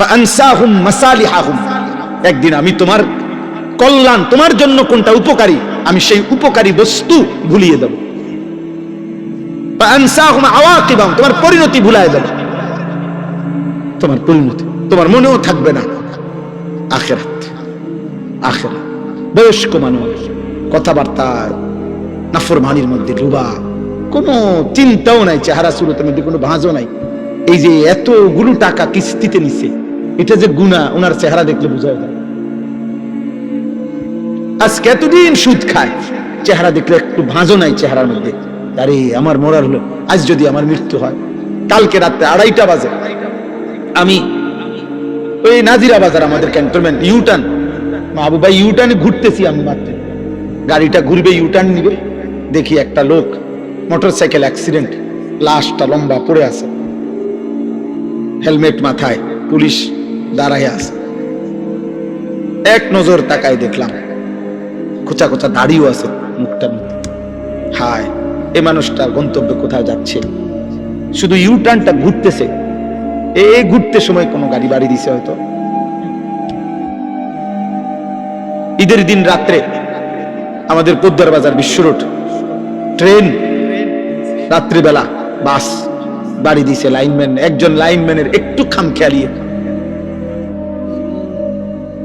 ফাআনসাহুম মাসালিহাহুম, একদিন আমি তোমার কল্যাণ, তোমার জন্য কোনটা উপকারী, আমি সেই উপকারী বস্তু ভুলিয়ে দেব। ফাআনসাহুম আওয়াকিবাহুম, তোমার পরিণতি ভুলায় দেব, তোমার পরিণতি তোমার মনেও থাকবে না। আখিরাত, আখিরাত। বয়স্ক মানুষ কথাবার্তা নাফরমানির মধ্যে ডুবা, কোনো চিন্তাও নাই, চেহারা সুরতের মধ্যে কোনো ভাঁজও নাই। এই যে এতগুলো টাকা কিস্তিতে নিছে, এটা যে গুনাহ ওনার চেহারা দেখলে বোঝা যায়। আজকে এতদিন সুদ খায়, চেহারা দেখলে একটু ভাঁজও নাই চেহারার মধ্যে। আরে আমার মরার হলো, আজ যদি আমার মৃত্যু হয়, কালকে রাত্রে 2:30 বাজে আমি ওই নাজিরা বাজার, আমাদের ক্যান্টনমেন্ট ইউটার্ন, মাহবুব ভাই ইউটার্নে ঘুরতেছি, আমি মাত্র গাড়িটা ঘুরবে, ইউটার্ন নিবে, দেখি একটা লোক মোটরসাইকেল অ্যাক্সিডেন্ট, লাশটা লম্বা পড়ে আছে, হেলমেট মাথায়, পুলিশ দাঁড়ায় আছে। এক নজর তাকায় দেখলাম কোচা কোচা দাড়িও আছে মুখটার মধ্যে। হায়, এই মানুষটার গন্তব্যে কোথায় যাচ্ছে, শুধু ইউটার্নটা ঘুরতেছে। এই ঘুরতে সময় কোনো গাড়ি বাড়ি দিছে হয়তো। ঈদের দিন রাত্রে আমাদের পোদ্দার বাজার বিশ্ব রোড ট্রেন, রাত্রিবেলা বাস বাড়ি দিছে লাইনম্যান, একজন লাইনম্যানের একটু খামখেয়ালি,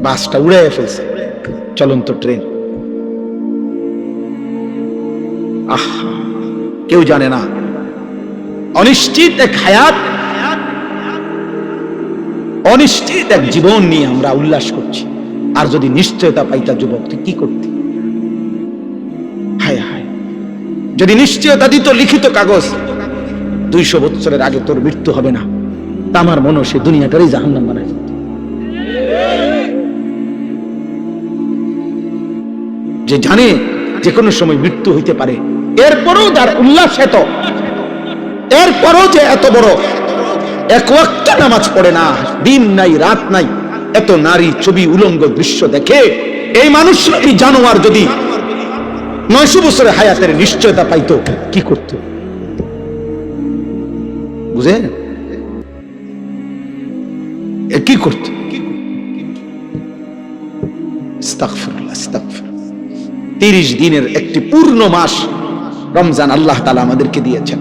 বাসটা উড়াইয়া ফেলছে, চলন্ত ট্রেন। কেউ জানে না, অনিশ্চিত এক হায়াত, অনিশ্চিত এক জীবন নিয়ে আমরা উল্লাস করছি। আর যদি নিশ্চয়তা পাইতা যুবক, তুই কি করতি? হায় হায়, যদি নিশ্চয়তা দিত লিখিত কাগজ, 200 বছরের আগে তোর মৃত্যু হবে না, তা আমার মনে সে দুনিয়াটারই জাহান্নাম বানায়। যে জানে যে কোনো সময় মৃত্যু হইতে পারে, এরপরও যার উল্লাস এত, এরপরও যে এত বড়, এক ওয়াক্ত নামাজ পড়ে না, দিন নাই রাত নাই, এত নারী ছবি উলঙ্গ দৃশ্য দেখে, এই মানুষটি জানোয়ার যদি 900 বছরের হায়াতের নিশ্চয়তা পাইতো, কি করত? বুঝেন? কি করত? আস্তাগফিরুল্লাহ, আস্তাগফিরুল্লাহ। 30 দিনের একটি পূর্ণ মাস রমজান আল্লাহ তাআলা আমাদেরকে দিয়েছেন।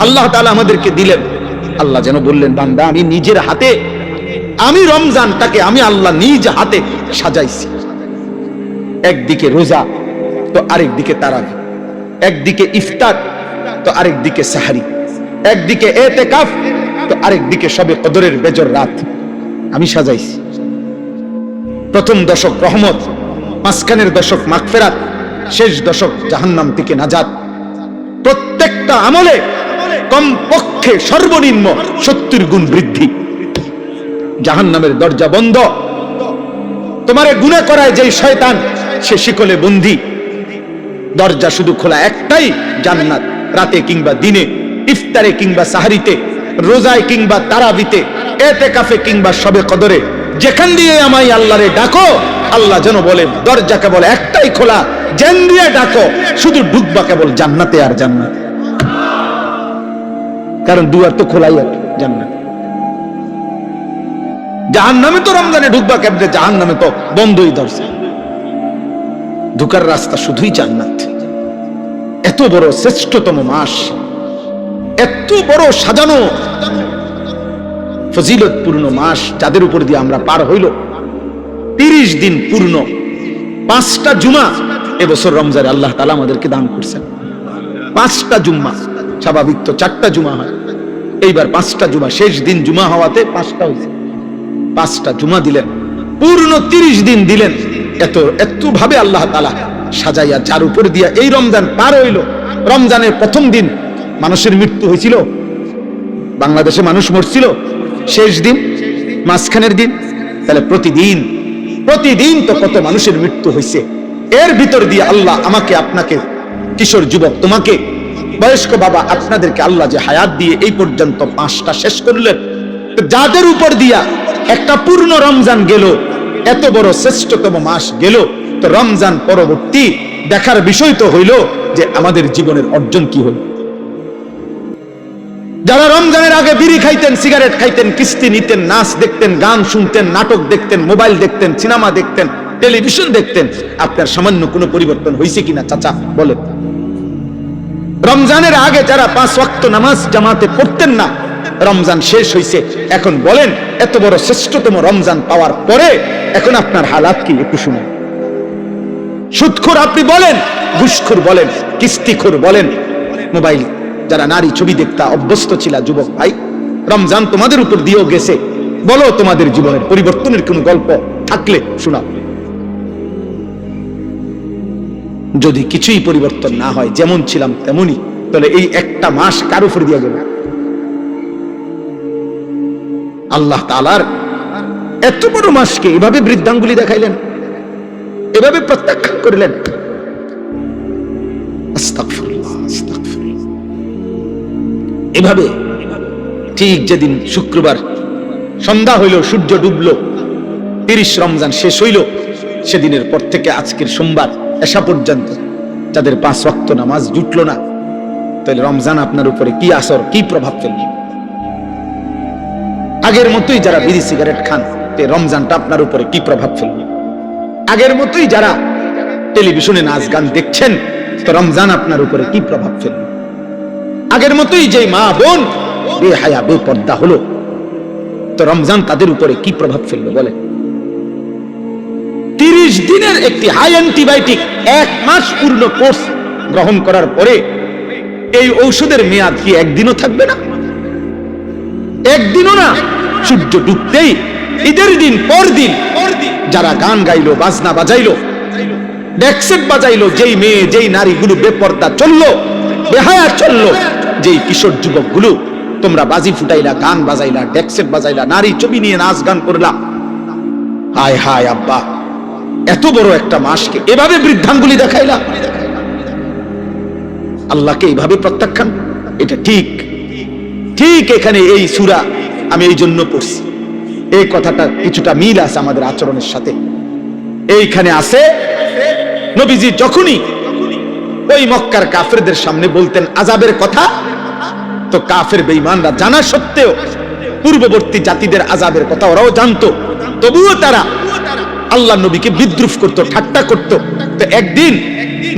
আল্লাহ তাআলা আমাদেরকে দিলেন, আল্লাহ যেন বললেন, বান্দা আমি নিজের হাতে, আমি রমজানটাকে আমি আল্লাহ নিজ হাতে সাজাইছি। একদিকে রোজা তো আরেক দিকে তারাবি, একদিকে ইফতার তো আরেক দিকে সাহারি, একদিকে ইতিকাফ তো আরেক দিকে শবে কদরের বেজর রাত আমি সাজাইছি। প্রথম দশক রহমত, মাঝখানের দশক মাগফিরাত, শেষ দশক জাহান্নাম থেকে নাজাত। প্রত্যেকটা আমলে কমপক্ষে সর্বনিম্ন 70 গুণ বৃদ্ধি। জাহান্নামের দরজা বন্ধ, তোমারে গুনাহ করায় যেই শয়তান, সে শিকলে বন্দী। দরজা শুধু খোলা একটাই, জান্নাত। রাতে কিংবা দিনে, ইফতারে কিংবা সাহারিতে, রোজায় কিংবা তারাবিতে, ইতিকাফে কিংবা শবে কদরে, যেখান দিয়ে আমায় আল্লাহরে ডাকো, আল্লাহ যেন বলে দরজা কেবল একটাই খোলা, যেন দিয়ে ডাকো শুধু ঢুকবা কেবল জান্নাতে আর জান্নাতে। কারণ দুয়ার তো খোলাই আছে জান্নাতে। জাহান্নামে তো রমজানে ঢুকবা কেমনে, জাহান্নামে তো বন্ধই দরজা। ঢুকার রাস্তা শুধুই জান্নাত। এত বড় শ্রেষ্ঠতম মাস, এত বড় সাজানো ফজিলতপূর্ণ মাস, যাদের উপর দিয়ে আমরা পার হইল 30 দিন পূর্ণ, 5টা জুমা এবছর রমজানে আল্লাহ তাআলা আমাদেরকে দান করছেন। 5টা জুম্মা, স্বাভাবিক তো 4টা জুমা হয়, এইবার 5টা জুমা, শেষ দিন জুমা হওয়াতে 5টা হয়েছে। 5টা জুমা দিলেন, পূর্ণ 30 দিন দিলেন। এত ভাবে আল্লাহ তাআলা সাজাইয়া, যার উপর দিয়া এই রমজান পার হইল। রমজানের প্রথম দিন মানুষের মৃত্যু হয়েছিল, বাংলাদেশে মানুষ মরছিল। শেষ দিন, মাঝখানের দিন, তাহলে প্রতিদিন তো কত মানুষের মৃত্যু হয়েছে। এর ভিতর দিয়ে আল্লাহ আমাকে, আপনাকে, কিশোর যুবক, তোমাকে, বয়স্ক বাবা, আপনাদেরকে আল্লাহ যে হায়াত দিয়ে এই পর্যন্ত 5টা শেষ করলেন, যাদের উপর দিয়া একটা পূর্ণ রমজান গেল, এত বড় শ্রেষ্ঠতম মাস গেল, তো রমজান পরবর্তী দেখার বিষয় তো হইল যে আমাদের জীবনের অর্জন কি হল। যারা রমজানের আগে বিড়ি খাইতেন, সিগারেট খাইতেন, কিস্তি নিতেন, নাচ দেখতেন, গান শুনতেন, নাটক দেখতেন, মোবাইল দেখতেন, সিনেমা দেখতেন, টেলিভিশন দেখতেন, আপনার সামান্য কোনো পরিবর্তন হয়েছে কিনা চাচা বলেন? রমজানের আগে যারা 5 ওয়াক্ত নামাজ জামাতে পড়তেন না, রমজান শেষ হয়েছে, এখন বলেন এত বড় শ্রেষ্ঠতম রমজান পাওয়ার পরে এখন আপনার হালাত কি একটু শুনুন। সুদখোর আপনি বলেন, ঘুষখোর বলেন, কিস্তিখোর বলেন, মোবাইল যারা নারী ছবি দেখতে অভ্যস্ত ছিল যুবক ভাই, রমজান তোমাদের উপর দিয়েও গেছে, বলো তোমাদের জীবনের পরিবর্তনের কোন গল্প থাকলে শোনাও। যদি কিছুই পরিবর্তন না হয়, যেমন ছিলাম তেমনই, তাহলে এই একটা মাস কার উপর দিয়ে গেল? আল্লাহ তাআলার এত বড় মাসকে এভাবে বৃদ্ধাঙ্গুলি দেখাইলেন, এভাবে প্রত্যাখ্যান করলেন। আস্তাগফিরুল্লাহ, আস্তাগফিরুল্লাহ। এভাবে ঠিক যেদিন শুক্রবার সন্ধ্যা হইল, সূর্য ডুবলো, 30 রমজান শেষ হইল, সেদিনের পর থেকে আজকের সোমবার এশা পর্যন্ত যাদের 5 ওয়াক্ত নামাজ জুটলো না, তাহলে রমজান আপনার উপরে কি আসর, কি প্রভাব ফেলবে? আগের মতোই যারা বিড়ি সিগারেট খান, রমজানটা আপনার উপরে কি প্রভাব ফেলবে? আগের মতোই যারা টেলিভিশনে নাচ গান দেখছেন, তো রমজান আপনার উপরে কি প্রভাব ফেলবে? আগের মতোই যে মা বোন বেহায়া বেপর্দা হলো, তো রমজান তাদের উপরে কি প্রভাব ফেলবে বলে? 30 দিনের একটি হাই অ্যান্টিবায়োটিক 1 মাস পূর্ণ কোর্স গ্রহণ করার পরে এই ঔষধের মেয়াদ কি একদিনও থাকবে না? একদিনও না। সূর্য ডুবতেই ঈদের দিন পর দিন যারা গান গাইলো, বাজনা বাজাইলো, ডেক্সেট বাজাইলো, যেই মেয়ে যেই নারীগুলো বেপর্দা চললো, বেহায়া চললো, যেই কিশোর যুবকগুলো তোমরা বাজি ফুটাইলা, গান বাজাইলা, ডেক্সেট বাজাইলা, নারী ছবি নিয়ে নাচ গান করলা, হায় হায় আব্বা, এত বড় একটা মাসকে এভাবে বৃদ্ধাঙ্গুলি দেখাইলা, আল্লাহকে এইভাবে প্রত্যাখ্যান, এটা ঠিক? ঠিক এখানে এই সূরা আমি এই জন্য পড়ছি, এই কথাটা কিছুটা মিল আছে আমাদের আচরণের সাথে। এইখানে আছে নবীজি যখনই ওই মক্কার কাফেরদের সামনে বলতেন আযাবের কথা, তো কাফের বেঈমানরা জানা সত্ত্বেও, পূর্ববর্তী জাতিদের আযাবের কথা ওরাও জানতো, তবুও তারা আল্লাহ নবীকে বিদ্রুপ করত, ঠাট্টা করত। তো একদিন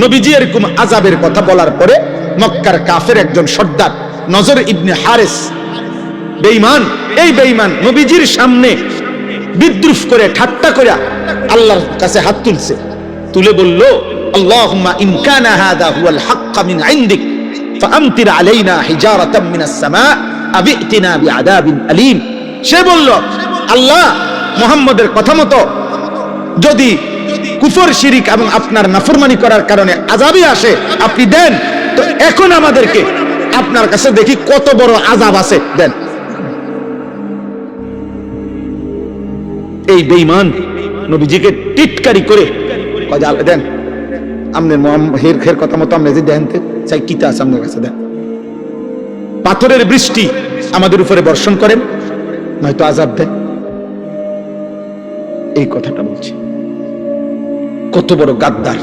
নবীজি এরকম আযাবের কথা বলার পরে মক্কার কাফের একজন সর্দার নজর ইবনে হারিস, বেঈমান, এই বেঈমান নবীজির সামনে বিদ্রুপ করে, ঠাট্টা করে আল্লাহর কাছে হাত তুলছে, তুলে বলল, আল্লাহুম্মা ইন কানা হাযা হুয়াল হাক্ক মিন ইনদিক ফাআমতির আলাইনা হিজারাতাম মিনাস সামা আও ইতিনা বিআযাবিন আলীম। সে বলল, আল্লাহ, মুহাম্মদের কথা মতো যদি কুফর, শিরিক এবং আপনার নাফরমানি করার কারণে আযাবই আসে, আপনি দেন, তো এখন আমাদেরকে আপনার কাছে দেখি কত বড় আযাব আছে, দেন। এই বেঈমান নবীজিকে টিটকারি করে কয়, দেন আমনে হের কথা মতো আমরা যে দেন চাই, কিতা আছে আপনার কাছে, দেন। পাথরের বৃষ্টি আমাদের উপরে বর্ষণ করেন, নয়তো আযাব দেন। এই কথাটা বলছি। কত বড় গাদ্দার!